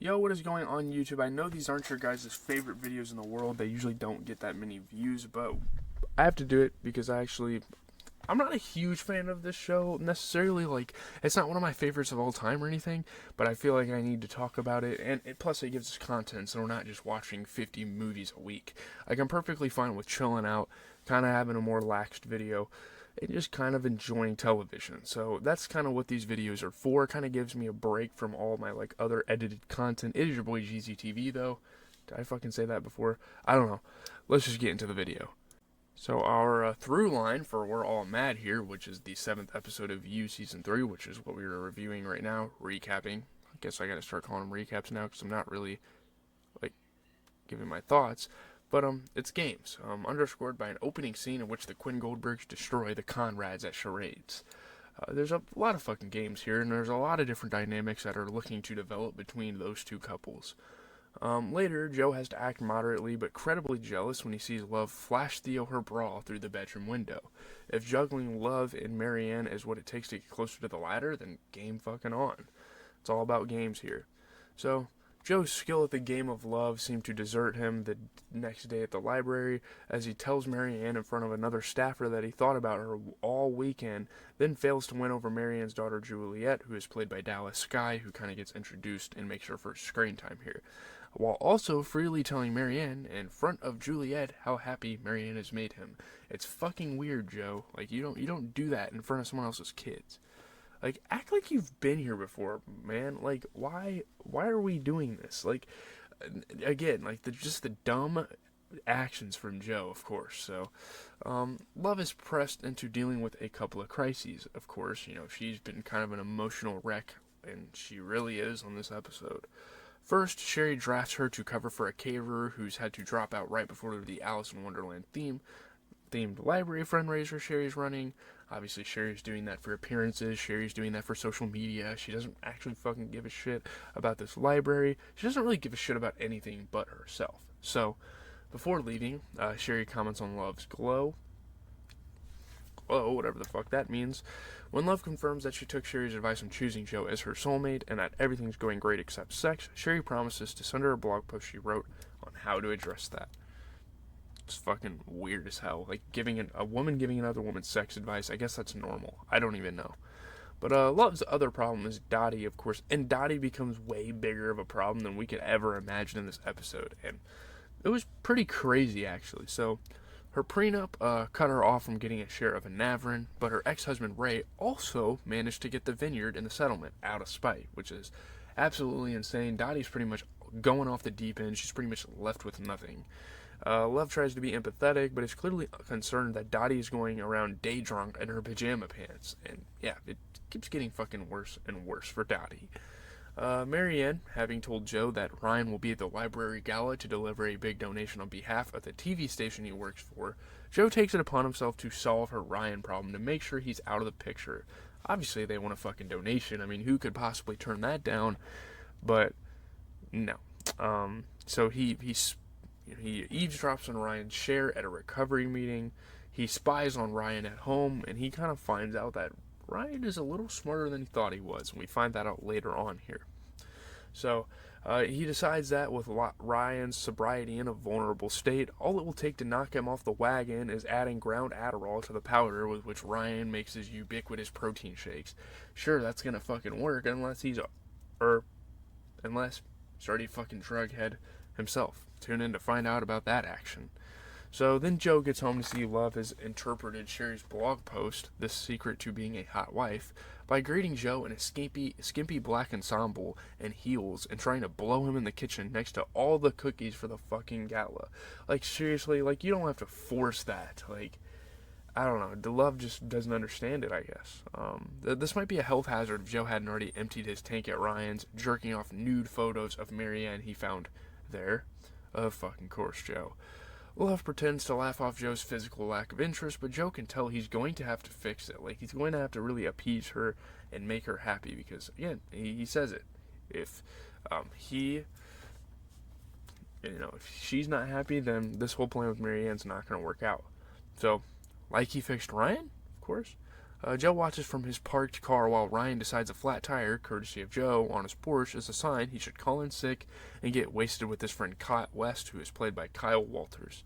Yo, what is going on YouTube? I know these aren't your guys' favorite videos in the world. They usually don't get that many views, but I have to do it because I'm not a huge fan of this show necessarily. Like, it's not one of my favorites of all time or anything, but I feel like I need to talk about it, and plus it gives us content, so we're not just watching 50 movies a week. Like, I'm perfectly fine with chilling out, kind of having a more laxed video, and just kind of enjoying television. So that's kind of what these videos are for. Kind of gives me a break from all my like other edited content. It is your boy GZTV though. Did I fucking say that before? I don't know. Let's just get into the video. So our through line for We're All Mad Here, which is the 7th episode of You Season 3, which is what we are reviewing right now, recapping. I guess I gotta start calling them recaps now because I'm not really like giving my thoughts. But it's games, underscored by an opening scene in which the Quinn Goldbergs destroy the Conrads at charades. There's a lot of fucking games here, and there's a lot of different dynamics that are looking to develop between those two couples. Later, Joe has to act moderately but credibly jealous when he sees Love flash Theo her bra through the bedroom window. If juggling Love and Marienne is what it takes to get closer to the ladder, then game fucking on. It's all about games here. So, Joe's skill at the game of love seemed to desert him the next day at the library as he tells Marianne in front of another staffer that he thought about her all weekend, then fails to win over Marianne's daughter Juliet, who is played by Dallas Skye, who kind of gets introduced and makes her first screen time here, while also freely telling Marianne in front of Juliet how happy Marianne has made him. It's fucking weird, Joe. Like, you don't do that in front of someone else's kids. Like, act like you've been here before, man. Like, why are we doing this? Like, again, like, just the dumb actions from Joe, of course. So, Love is pressed into dealing with a couple of crises, of course. You know, she's been kind of an emotional wreck, and she really is on this episode. First, Sherry drafts her to cover for a caterer who's had to drop out right before the Alice in Wonderland themed library fundraiser Sherry's running. Obviously, Sherry's doing that for appearances. Sherry's doing that for social media. She doesn't actually fucking give a shit about this library. She doesn't really give a shit about anything but herself. So, before leaving, Sherry comments on Love's glow, whatever the fuck that means. When Love confirms that she took Sherry's advice on choosing Joe as her soulmate and that everything's going great except sex, Sherry promises to send her a blog post she wrote on how to address that. It's fucking weird as hell. Like, a woman giving another woman sex advice, I guess that's normal. I don't even know. But Love's other problem is Dottie, of course, and Dottie becomes way bigger of a problem than we could ever imagine in this episode, and it was pretty crazy, actually. So, her prenup cut her off from getting a share of Anavrin, but her ex-husband Ray also managed to get the vineyard in the settlement out of spite, which is absolutely insane. Dottie's pretty much going off the deep end. She's pretty much left with nothing. Love tries to be empathetic, but is clearly concerned that Dottie is going around day drunk in her pajama pants. And yeah, it keeps getting fucking worse and worse for Dottie. Marienne, having told Joe that Ryan will be at the library gala to deliver a big donation on behalf of the TV station he works for, Joe takes it upon himself to solve her Ryan problem to make sure he's out of the picture. Obviously, they want a fucking donation. I mean, who could possibly turn that down? But no. So he eavesdrops on Ryan's share at a recovery meeting. He spies on Ryan at home, and he kind of finds out that Ryan is a little smarter than he thought he was, and we find that out later on here. So, he decides that with Ryan's sobriety in a vulnerable state, all it will take to knock him off the wagon is adding ground Adderall to the powder with which Ryan makes his ubiquitous protein shakes. Sure, that's gonna fucking work unless he's already a fucking drug head himself. Tune in to find out about that action. So then Joe gets home to see Love has interpreted Sherry's blog post, The Secret to Being a Hot Wife, by greeting Joe in a skimpy black ensemble and heels and trying to blow him in the kitchen next to all the cookies for the fucking gala. Like, seriously, like, you don't have to force that. Like, I don't know. The Love just doesn't understand it, I guess. This might be a health hazard if Joe hadn't already emptied his tank at Ryan's, jerking off nude photos of Marianne he found there. Of fucking course, Joe. Love pretends to laugh off Joe's physical lack of interest, but Joe can tell he's going to have to fix it. Like, he's going to have to really appease her and make her happy because, again, he says it. If if she's not happy, then this whole plan with Marianne's not going to work out. So, like he fixed Ryan, of course. Joe watches from his parked car while Ryan decides a flat tire, courtesy of Joe, on his porch is a sign he should call in sick and get wasted with his friend Kyle West, who is played by Kyle Walters.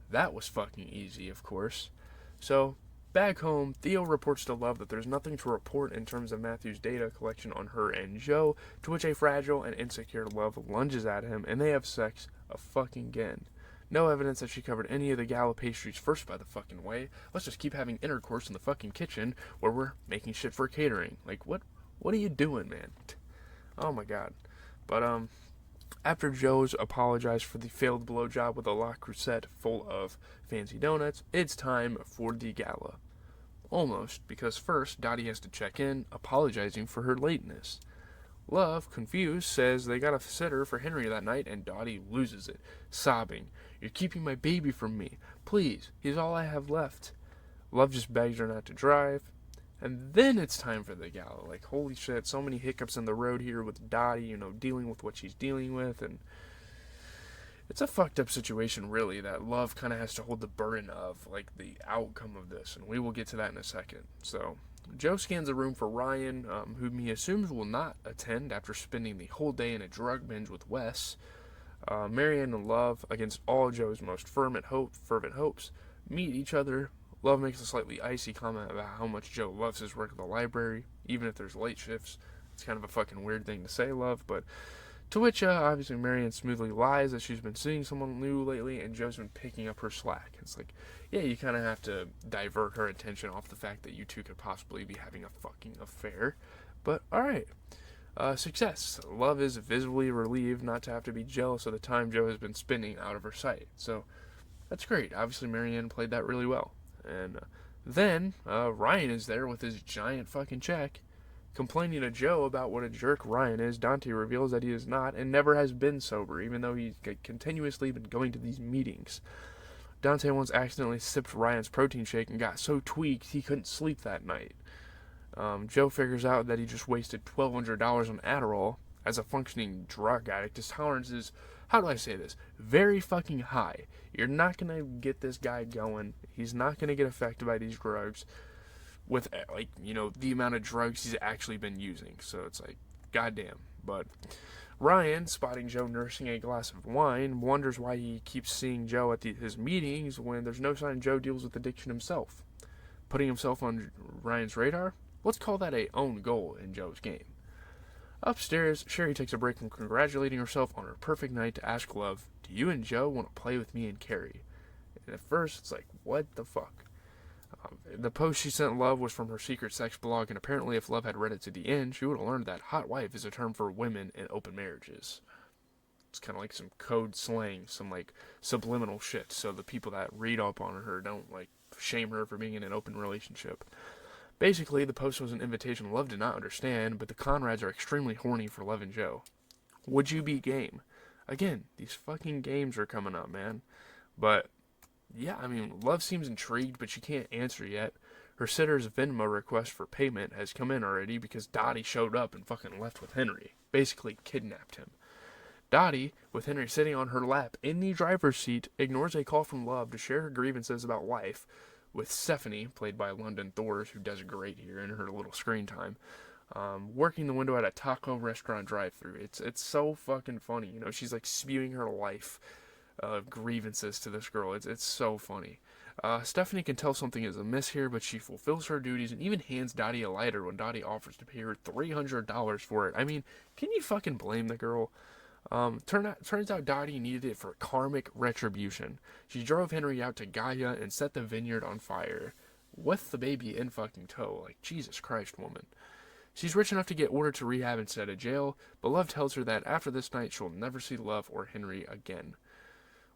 That was fucking easy, of course. So, back home, Theo reports to Love that there's nothing to report in terms of Matthew's data collection on her and Joe, to which a fragile and insecure Love lunges at him, and they have sex again. No evidence that she covered any of the gala pastries first, by the fucking way. Let's just keep having intercourse in the fucking kitchen where we're making shit for catering. Like, what are you doing, man? Oh my god. But, after Joe's apologized for the failed blowjob with a La Crusette full of fancy donuts, it's time for the gala. Almost, because first, Dottie has to check in, apologizing for her lateness. Love, confused, says they got a sitter for Henry that night, and Dottie loses it, sobbing, "You're keeping my baby from me. Please, he's all I have left." Love just begs her not to drive. And then it's time for the gala. Like, holy shit, so many hiccups in the road here with Dottie, dealing with what she's dealing with, and it's a fucked up situation, really, that Love kind of has to hold the burden of, like, the outcome of this, and we will get to that in a second. So, Joe scans the room for Ryan, whom he assumes will not attend after spending the whole day in a drug binge with Wes. Marienne and Love, against all Joe's most fervent hopes, meet each other. Love makes a slightly icy comment about how much Joe loves his work at the library, even if there's late shifts. It's kind of a fucking weird thing to say, Love, but to which, obviously, Marienne smoothly lies that she's been seeing someone new lately, and Joe's been picking up her slack. It's like, yeah, you kind of have to divert her attention off the fact that you two could possibly be having a fucking affair. But, alright. Success. Love is visibly relieved not to have to be jealous of the time Joe has been spending out of her sight. So, that's great. Obviously, Marienne played that really well. And then, Ryan is there with his giant fucking check. Complaining to Joe about what a jerk Ryan is, Dante reveals that he is not and never has been sober, even though he's continuously been going to these meetings. Dante once accidentally sipped Ryan's protein shake and got so tweaked he couldn't sleep that night. Joe figures out that he just wasted $1,200 on Adderall. As a functioning drug addict, his tolerance is, how do I say this, very fucking high. You're not going to get this guy going. He's not going to get affected by these drugs with, like, the amount of drugs he's actually been using. So it's like, goddamn. But Ryan, spotting Joe nursing a glass of wine, wonders why he keeps seeing Joe at his meetings when there's no sign Joe deals with addiction himself. Putting himself on Ryan's radar? Let's call that a own goal in Joe's game. Upstairs, Sherry takes a break from congratulating herself on her perfect night to ask Love, "Do you and Joe want to play with me and Cary?" And at first, it's like, what the fuck? The post she sent Love was from her secret sex blog, and apparently if Love had read it to the end, she would have learned that hot wife is a term for women in open marriages. It's kind of like some code slang, some, like, subliminal shit, so the people that read up on her don't, like, shame her for being in an open relationship. Basically, the post was an invitation Love did not understand, but the Conrads are extremely horny for Love and Joe. Would you be game? Again, these fucking games are coming up, man. But yeah, I mean, Love seems intrigued, but she can't answer yet. Her sitter's Venmo request for payment has come in already because Dottie showed up and fucking left with Henry. Basically kidnapped him. Dottie, with Henry sitting on her lap in the driver's seat, ignores a call from Love to share her grievances about life with Stephanie, played by London Thors, who does great here in her little screen time, working the window at a taco restaurant drive-thru. It's so fucking funny. She's like spewing her life grievances to this girl. It's so funny. Stephanie can tell something is amiss here, but she fulfills her duties and even hands Dottie a lighter when Dottie offers to pay her $300 for it. I mean, can you fucking blame the girl? Turns out Dottie needed it for karmic retribution. She drove Henry out to Gaia and set the vineyard on fire, with the baby in fucking tow. Like, Jesus Christ, woman. She's rich enough to get ordered to rehab instead of jail, but Love tells her that after this night she'll never see Love or Henry again.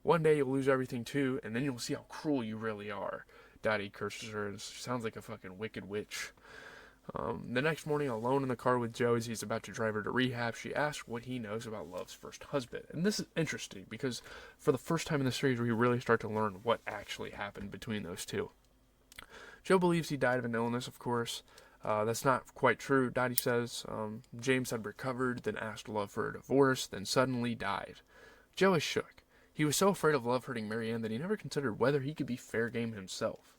One day you'll lose everything too, and then you'll see how cruel you really are. Dottie curses her, and she sounds like a fucking wicked witch. The next morning, alone in the car with Joe as he's about to drive her to rehab, she asks what he knows about Love's first husband. And this is interesting, because for the first time in the series, we really start to learn what actually happened between those two. Joe believes he died of an illness, of course. That's not quite true. Dottie says James had recovered, then asked Love for a divorce, then suddenly died. Joe is shook. He was so afraid of Love hurting Marienne that he never considered whether he could be fair game himself.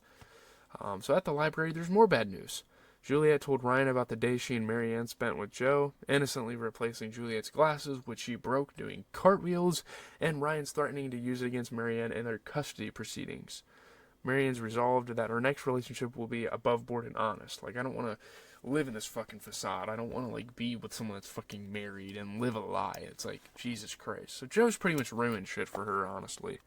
So at the library, there's more bad news. Juliet told Ryan about the day she and Marienne spent with Joe, innocently replacing Juliet's glasses, which she broke doing cartwheels, and Ryan's threatening to use it against Marienne in their custody proceedings. Marianne's resolved that her next relationship will be above board and honest. Like, I don't want to live in this fucking facade. I don't want to, like, be with someone that's fucking married and live a lie. It's like, Jesus Christ. So Joe's pretty much ruined shit for her, honestly.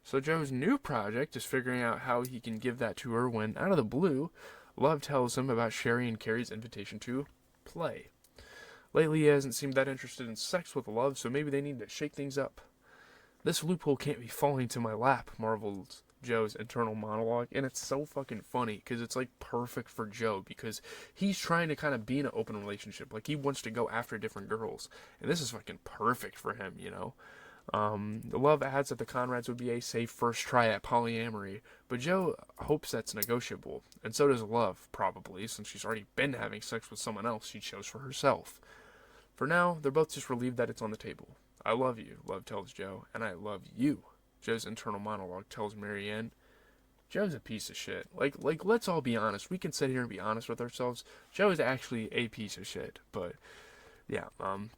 So Joe's new project is figuring out how he can give that to her when, out of the blue, Love tells him about Sherry and Cary's invitation to play. Lately, he hasn't seemed that interested in sex with Love, so maybe they need to shake things up. This loophole can't be falling to my lap, marvels Joe's internal monologue, and it's so fucking funny because it's like perfect for Joe because he's trying to kind of be in an open relationship. Like, he wants to go after different girls, and this is fucking perfect for him, you know? The Love adds that the Conrads would be a safe first try at polyamory, but Joe hopes that's negotiable, and so does Love, probably, since she's already been having sex with someone else she chose for herself. For now, they're both just relieved that it's on the table. I love you, Love tells Joe, and I love you. Joe's internal monologue tells Marienne, Joe's a piece of shit. Like, let's all be honest. We can sit here and be honest with ourselves. Joe is actually a piece of shit, but yeah,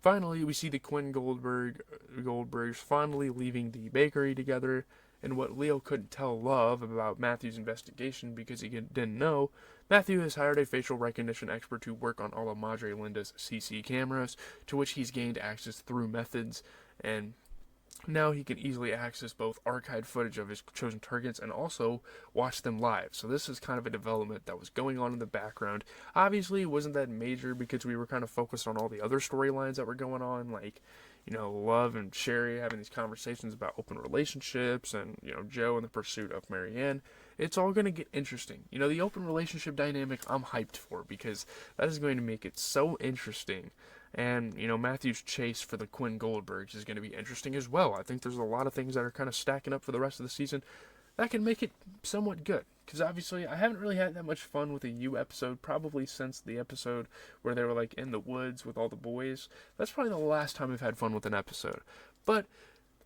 finally, we see the Goldbergs finally leaving the bakery together, and what Leo couldn't tell Love about Matthew's investigation because he didn't know, Matthew has hired a facial recognition expert to work on all of Madre Linda's CC cameras, to which he's gained access through methods, and now he can easily access both archived footage of his chosen targets and also watch them live. So this is kind of a development that was going on in the background. Obviously, it wasn't that major because we were kind of focused on all the other storylines that were going on, like, you know, Love and Sherry having these conversations about open relationships and, you know, Joe in the pursuit of Marienne. It's all going to get interesting. You know, the open relationship dynamic I'm hyped for because that is going to make it so interesting. And, you know, Matthew's chase for the Quinn Goldbergs is going to be interesting as well. I think there's a lot of things that are kind of stacking up for the rest of the season that can make it somewhat good. Because obviously, I haven't really had that much fun with a U episode, probably since the episode where they were, like, in the woods with all the boys. That's probably the last time I've had fun with an episode. But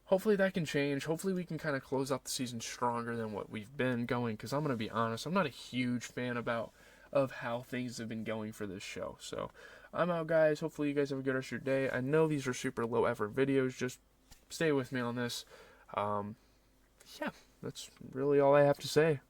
hopefully that can change. Hopefully we can kind of close out the season stronger than what we've been going. Because I'm going to be honest, I'm not a huge fan of how things have been going for this show. So I'm out, guys. Hopefully you guys have a good rest of your day. I know these are super low effort videos. Just stay with me on this. Yeah, that's really all I have to say.